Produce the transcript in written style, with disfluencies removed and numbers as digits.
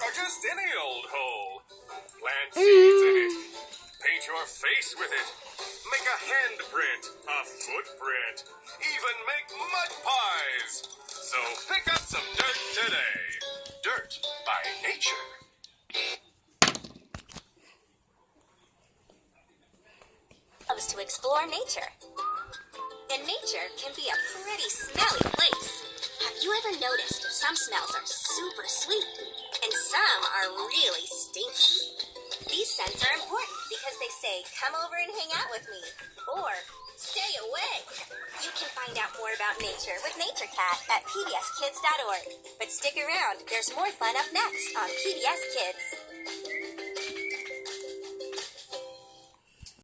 or just any old hole. Plant seeds in it. Paint your face with it. Make a handprint, a footprint. Even make mud pies. So pick up some dirt today. Dirt by nature. Loves to explore nature. And nature can be a pretty smelly place. Have you ever noticed some smells are super sweet and some are really stinky? These scents are important because they say, come over and hang out with me, or stay away. You can find out more about nature with Nature Cat at pbskids.org. But stick around, there's more fun up next on PBS Kids.